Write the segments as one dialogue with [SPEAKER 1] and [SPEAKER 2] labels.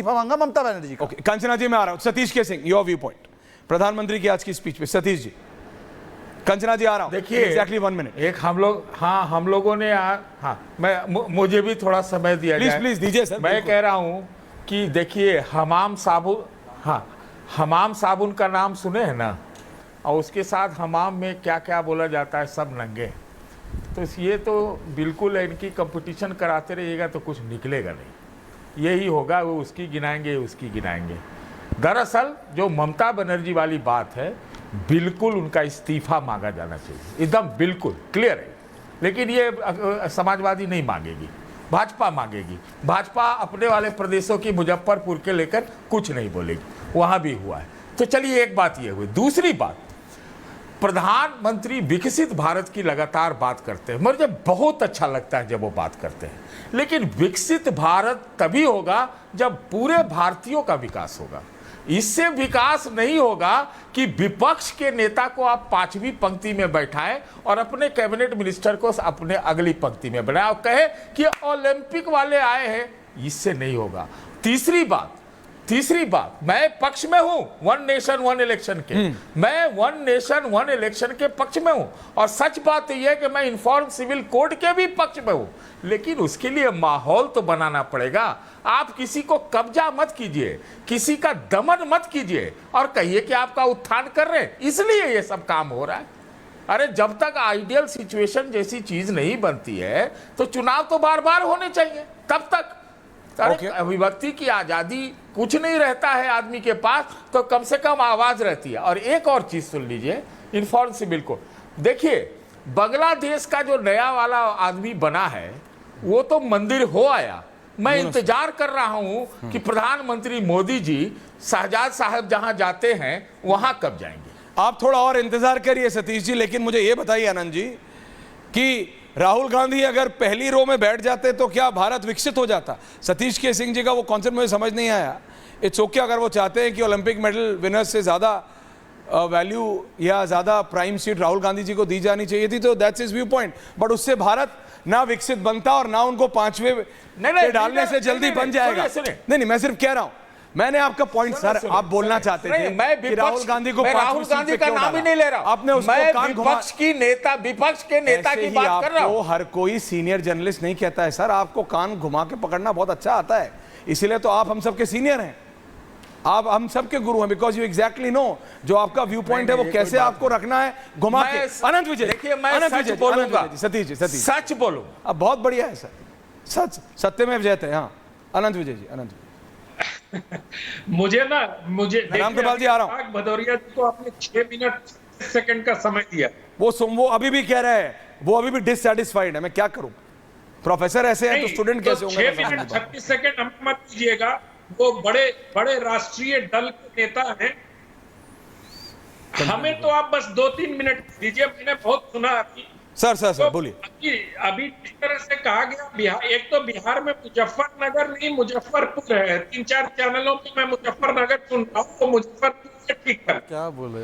[SPEAKER 1] मांगा ममता बनर्जी का।
[SPEAKER 2] ओके, कंचना जी मैं आ रहा हूं। सतीश के सिंह, योर व्यू पॉइंट प्रधानमंत्री की आज की स्पीच पे। सतीश जी, कंचना जी आ रहा हूं।
[SPEAKER 3] देखिए
[SPEAKER 2] एग्जैक्टली 1 मिनट।
[SPEAKER 3] एक हम लोगों ने मुझे भी थोड़ा समय दिया
[SPEAKER 2] प्लीज
[SPEAKER 3] जाए।
[SPEAKER 2] प्लीज दीजिए सर।
[SPEAKER 3] मैं कह रहा हूं कि देखिए हमाम साबुन का नाम सुने हैं ना, और उसके साथ हमाम में क्या क्या बोला जाता है, सब नंगे। तो ये तो बिल्कुल इनकी कंपटीशन कराते रहिएगा तो कुछ निकलेगा नहीं। यही होगा, वो उसकी गिनाएंगे, उसकी गिनाएंगे। दरअसल जो ममता बनर्जी वाली बात है, बिल्कुल उनका इस्तीफा मांगा जाना चाहिए, एकदम बिल्कुल क्लियर है। लेकिन ये समाजवादी नहीं मांगेगी, भाजपा मांगेगी। भाजपा अपने वाले प्रदेशों की मुजफ्फरपुर के लेकर कुछ नहीं बोलेगी, वहाँ भी हुआ है। तो चलिए एक बात ये हुई। दूसरी बात, प्रधानमंत्री विकसित भारत की लगातार बात करते हैं, मुझे बहुत अच्छा लगता है जब वो बात करते हैं। लेकिन विकसित भारत तभी होगा जब पूरे भारतीयों का विकास होगा। इससे विकास नहीं होगा कि विपक्ष के नेता को आप 5वीं पंक्ति में बैठाएं और अपने कैबिनेट मिनिस्टर को अपने अगली पंक्ति में बनाए और कहे कि ओलंपिक वाले आए हैं। इससे नहीं होगा। तीसरी बात, मैं पक्ष में हूं 1 नेशन 1 इलेक्शन के। मैं 1 नेशन 1 इलेक्शन के पक्ष में हूं, और सच बात यह है कि मैं इन्फॉर्म सिविल कोड के भी पक्ष में हूं। लेकिन उसके लिए माहौल तो बनाना पड़ेगा। आप किसी को कब्जा मत कीजिए, किसी का दमन मत कीजिए और कहिए कि आपका उत्थान कर रहे हैं, इसलिए ये सब काम हो रहा है। अरे जब तक आइडियल सिचुएशन जैसी चीज नहीं बनती है तो चुनाव तो बार बार होने चाहिए, तब तक। अभिव्यक्ति की आजादी कुछ नहीं रहता है आदमी के पास, तो कम से कम आवाज रहती है। और एक और चीज सुन लीजिए, इन्फॉर्म सिविल को देखिए। बांग्लादेश का जो नया वाला आदमी बना है वो तो मंदिर हो आया। मैं इंतजार कर रहा हूं कि प्रधानमंत्री मोदी जी शहजाद साहब जहां जाते हैं वहां कब जाएंगे।
[SPEAKER 2] आप थोड़ा और इंतजार करिए सतीश जी। लेकिन मुझे यह बताइए आनंद जी कि राहुल गांधी अगर पहली रो में बैठ जाते तो क्या भारत विकसित हो जाता? सतीश के सिंह जी का वो कॉन्सेप्ट मुझे समझ नहीं आया। इट्स ओके अगर वो चाहते हैं कि ओलंपिक मेडल विनर्स से ज़्यादा वैल्यू या ज़्यादा प्राइम सीट राहुल गांधी जी को दी जानी चाहिए थी, तो that's his view point. But उससे भारत ना विकसित बनता और ना उनको 5वें पे डालने से जल्दी बन जाएगा। नहीं, मैं सिर्फ कह रहा हूं। मैंने आपका पॉइंट सर, आप बोलना चाहते थे कि राहुल गांधी को
[SPEAKER 3] राहुल गांधी का नाम ही नहीं ले रहा।
[SPEAKER 2] आपने उसको कान घुमा।
[SPEAKER 3] विपक्ष के नेता की बात कर रहा हूं।
[SPEAKER 2] हर कोई सीनियर जर्नलिस्ट नहीं कहता है सर। आपको कान घुमा के पकड़ना बहुत अच्छा आता है, इसीलिए तो आप हम सबके सीनियर हैं, आप हम सबके गुरु हैं। बिकॉज यू एग्जैक्टली नो जो आपका व्यू पॉइंट है वो कैसे आपको रखना है घुमा के। अनंत विजय,
[SPEAKER 3] देखिए मैं सच बोलूंगा।
[SPEAKER 2] सतीश जी, सतीश
[SPEAKER 3] सच बोलूं।
[SPEAKER 2] अब बहुत बढ़िया है सर, सच सत्य में जयते हैं। हाँ अनंत विजय जी, अनंत
[SPEAKER 4] मुझे
[SPEAKER 2] रामकृपाल जी आ रहा हूं।
[SPEAKER 4] भदौरिया जी को आपने 6 मिनट सेकंड का समय दिया।
[SPEAKER 2] वो अभी भी कह रहे हैं, वो अभी भी डिससैटिस्फाइड है। मैं क्या करूं? प्रोफेसर ऐसे हैं तो स्टूडेंट कैसे होंगे?
[SPEAKER 4] 6 मिनट 36 सेकंड हम मत दीजिएगा। वो बड़े राष्ट्रीय दल के नेता हैं, हमें तो आप बस 2-3 मिनट दीजिए। मैंने बहुत सुना अभी।
[SPEAKER 2] सर बोलिए।
[SPEAKER 4] अभी जिस तरह से कहा गया, बिहार, एक तो बिहार में मुजफ्फरनगर नहीं मुजफ्फरपुर है। 3-4 चैनलों पे मैं मुजफ्फरनगर सुन रहा हूँ, तो मुजफ्फरपुर से ठीक है।
[SPEAKER 2] क्या बोले?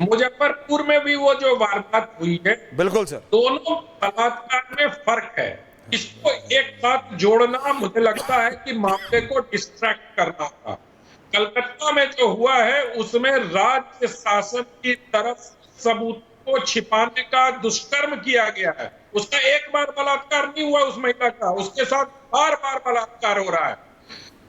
[SPEAKER 4] मुजफ्फरपुर में भी वो जो वारदात हुई है,
[SPEAKER 2] बिल्कुल सर,
[SPEAKER 4] दोनों बलात्कार में फर्क है। इसको एक साथ जोड़ना मुझे लगता है कि मामले को डिस्ट्रैक्ट करना था। कलकत्ता में जो हुआ है उसमें राज्य शासन की तरफ सबूत को छिपाने का दुष्कर्म किया गया है। उसका एक बार बलात्कार नहीं हुआ उस महिला का, उसके साथ बार बार बलात्कार हो रहा है।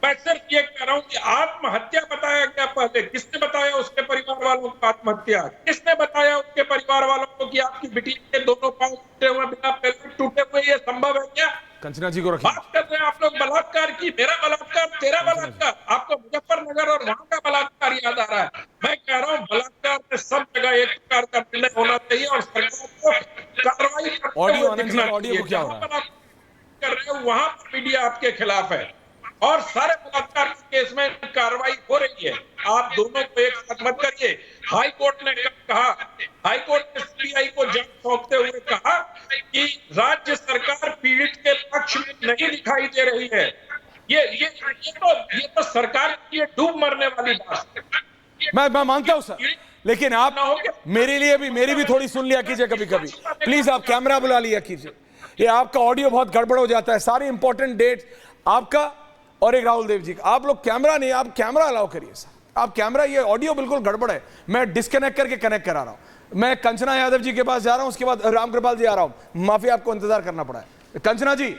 [SPEAKER 4] मैं सिर्फ ये कह रहा हूं कि आत्महत्या बताया गया पहले। किसने बताया उसके परिवार वालों को आत्महत्या? किसने बताया उसके परिवार वालों को कि आपकी बिटिया के दोनों पांव टूटे हुए, बिना पेट टूटे हुए ये संभव है क्या?
[SPEAKER 2] कंचना जी को रखिए।
[SPEAKER 4] बात कर रहे हैं आप लोग बलात्कार की, मेरा बलात्कार, तेरा बलात्कार। आपको मुजफ्फरनगर और वहां का बलात्कार याद आ रहा है। मैं कह रहा हूँ बलात्कार में सब जगह एक प्रकार का निर्णय होना चाहिए और सरकार को कार्रवाई
[SPEAKER 2] ऑडियो को क्या हो रहा है?
[SPEAKER 4] कर रहे हो वहां पर मीडिया आपके खिलाफ है और सारे बलात्कार के केस में कार्रवाई हो रही है। आप दोनों को एक साथ मत करिए। हाई कोर्ट ने कहा, हाई कोर्ट ने सीबीआई को जांच सौंपते हुए कहा कि राज्य सरकार पीड़ित के पक्ष में नहीं दिखाई दे रही है। ये तो सरकार की डूब मरने वाली बात है।
[SPEAKER 2] मैं मानता हूं सर, लेकिन आप मेरी भी थोड़ी सुन लिया कीजिए कभी कभी। प्लीज आप कैमरा बुला लिया कीजिए। ये आपका ऑडियो बहुत गड़बड़ हो जाता है। सारी इंपॉर्टेंट डेट्स आपका और एक राहुल देव जी का। आप लोग कैमरा नहीं, आप कैमरा अलाउ करिए सर, आप कैमरा, ये ऑडियो बिल्कुल गड़बड़ है, मैं डिस्कनेक्ट करके कनेक्ट करा रहा हूं। मैं कंचना यादव जी के पास जा रहा हूं, उसके बाद रामकृपाल जी आ रहा हूं, माफी आपको इंतजार करना पड़ा है। कंचना जी,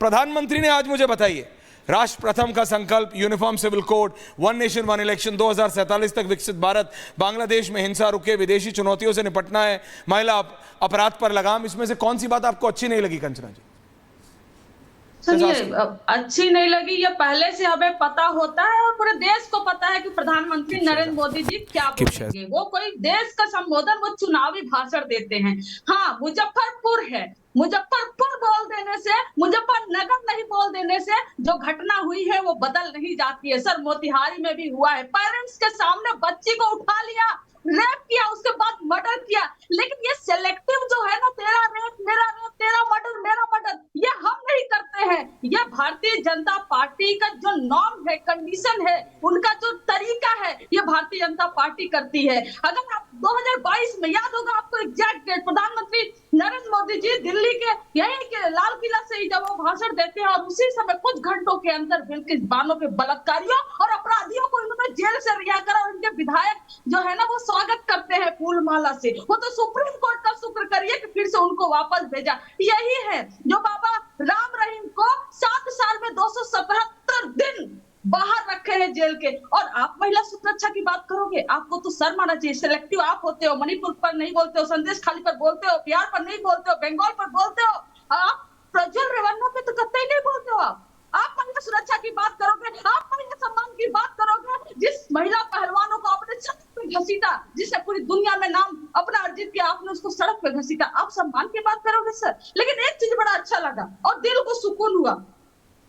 [SPEAKER 2] प्रधानमंत्री ने आज मुझे बताइए, राष्ट्र प्रथम का संकल्प, uniform civil code, one nation one election, 2047 तक विकसित भारत, बांग्लादेश में हिंसा रुके, विदेशी चुनौतियों से निपटना है, महिला अपराध पर लगाम, इसमें से कौन सी बात आपको अच्छी नहीं लगी कंचना जी?
[SPEAKER 1] सुनिए, अच्छी नहीं लगी, ये पहले से हमें पता होता है और पूरे देश को पता है कि प्रधानमंत्री नरेंद्र मोदी जी क्या बोलेंगे। वो कोई देश का संबोधन, वो चुनावी भाषण देते हैं। हाँ, मुजफ्फरपुर है, मुजफ्फरपुर बोल देने से, मुजफ्फरनगर नहीं बोल देने से जो घटना हुई है वो बदल नहीं जाती है। सर, मोतिहारी में भी हुआ है, पेरेंट्स के सामने बच्ची को उठा लिया, रेप किया, उसके बाद मर्डर किया। लेकिन ये सिलेक्टिव जो है ना, तेरा रेप मेरा रेप, तेरा मर्डर मेरा मर्डर, ये हम नहीं करते हैं। ये भारतीय जनता पार्टी का जो नॉर्म है, कंडीशन है, उनका जो तरीका है, ये भारतीय जनता पार्टी करती है। अगर आप 2022 में, याद होगा आपको एग्जैक्ट डेट, प्रधानमंत्री नरेंद्र मोदी जी दिल्ली के यही के लाल किला से ही जब वो भाषण देते हैं, और उसी समय कुछ घंटों के अंदर बिल्किस बानो के बलात्कारियों और अपराधियों को इन्होंने जेल से रिहा करा, और उनके विधायक जो है ना वो स्वागत करते हैं फूल माला से। वो तो सुप्रीम कोर्ट का शुक्र करिए कि फिर से उनको वापस भेजा। यही है जो बाबा राम रहीम को 7 साल में 277 दिन बाहर रखे हैं जेल के। और आप महिला सुरक्षा की बात करोगे, आपको तो शर्म आना चाहिए। सिलेक्टिव आप होते हो, मणिपुर पर नहीं बोलते हो, संदेश खाली पर बोलते हो, बिहार पर नहीं बोलते हो, बंगाल पर बोलते हो, आप प्रज्वल रेवन्ना पे तो कतई नहीं बोलते हो। आप महिला सुरक्षा की बात करोगे, आप महिला सम्मान की बात करोगे, जिस महिला पहलवानों को आपने सड़क पे घसीटा, जिससे पूरी दुनिया में नाम अपना अर्जित किया, आपने उसको सड़क पे घसीटा, आप सम्मान की बात करोगे सर। लेकिन एक चीज बड़ा अच्छा लगा और दिल को सुकून हुआ,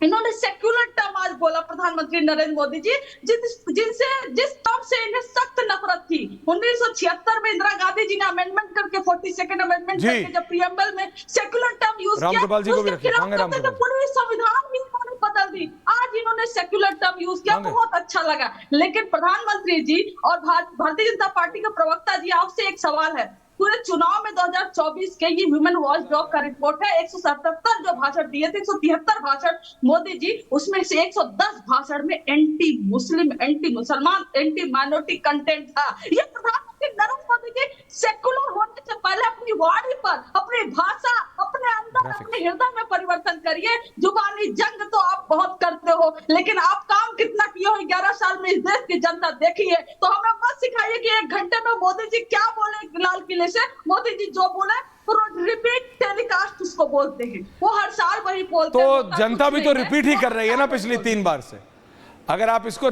[SPEAKER 1] इन्होंने सेक्युलर टर्म आज बोला प्रधानमंत्री नरेंद्र मोदी जी, जिस टर्म से इन्हें सख्त नफरत थी। 1976 में इंदिरा गांधी जी ने अमेंडमेंट करके 42nd अमेंडमेंट करके जब प्रियम्बल में सेक्युलर टर्म यूज किया, उसके खिलाफ तो पूरी संविधान ही इन्होंने बदल दी। आज इन्होंने सेक्युलर टर्म यूज किया, बहुत अच्छा लगा। लेकिन प्रधानमंत्री जी और भारतीय जनता पार्टी के प्रवक्ता जी, आपसे एक सवाल है, पूरे चुनाव में 2024 के ये ह्यूमन वॉच डॉग का रिपोर्ट है, 177 जो भाषण दिए थे, 173 भाषण मोदी जी, उसमें से 110 भाषण में एंटी मुस्लिम, एंटी मुसलमान, एंटी माइनॉरिटी कंटेंट था। ये प्रधानमंत्री नरेंद्र मोदी जी सेकुलर होने से पहले अपनी वाणी पर, अपनी भाषा, अपने अंदर, अपने हृदय में परिवर्तन करिए। जुबानी जंग तो आप बहुत करते हो, लेकिन आप काम कितना किए हो 11 साल में इस देश की जनता देखी है। तो हमें मत सिखाइए कि 1 घंटे में मोदी जी क्या बोले लाल किले से। मोदी जी जो बोले रिपीट टेलीकास्ट उसको बोलते हैं, वो हर साल वही बोलते हैं।
[SPEAKER 2] तो जनता भी तो रिपीट ही कर रही है ना पिछली 3 बार से। अगर आप इसको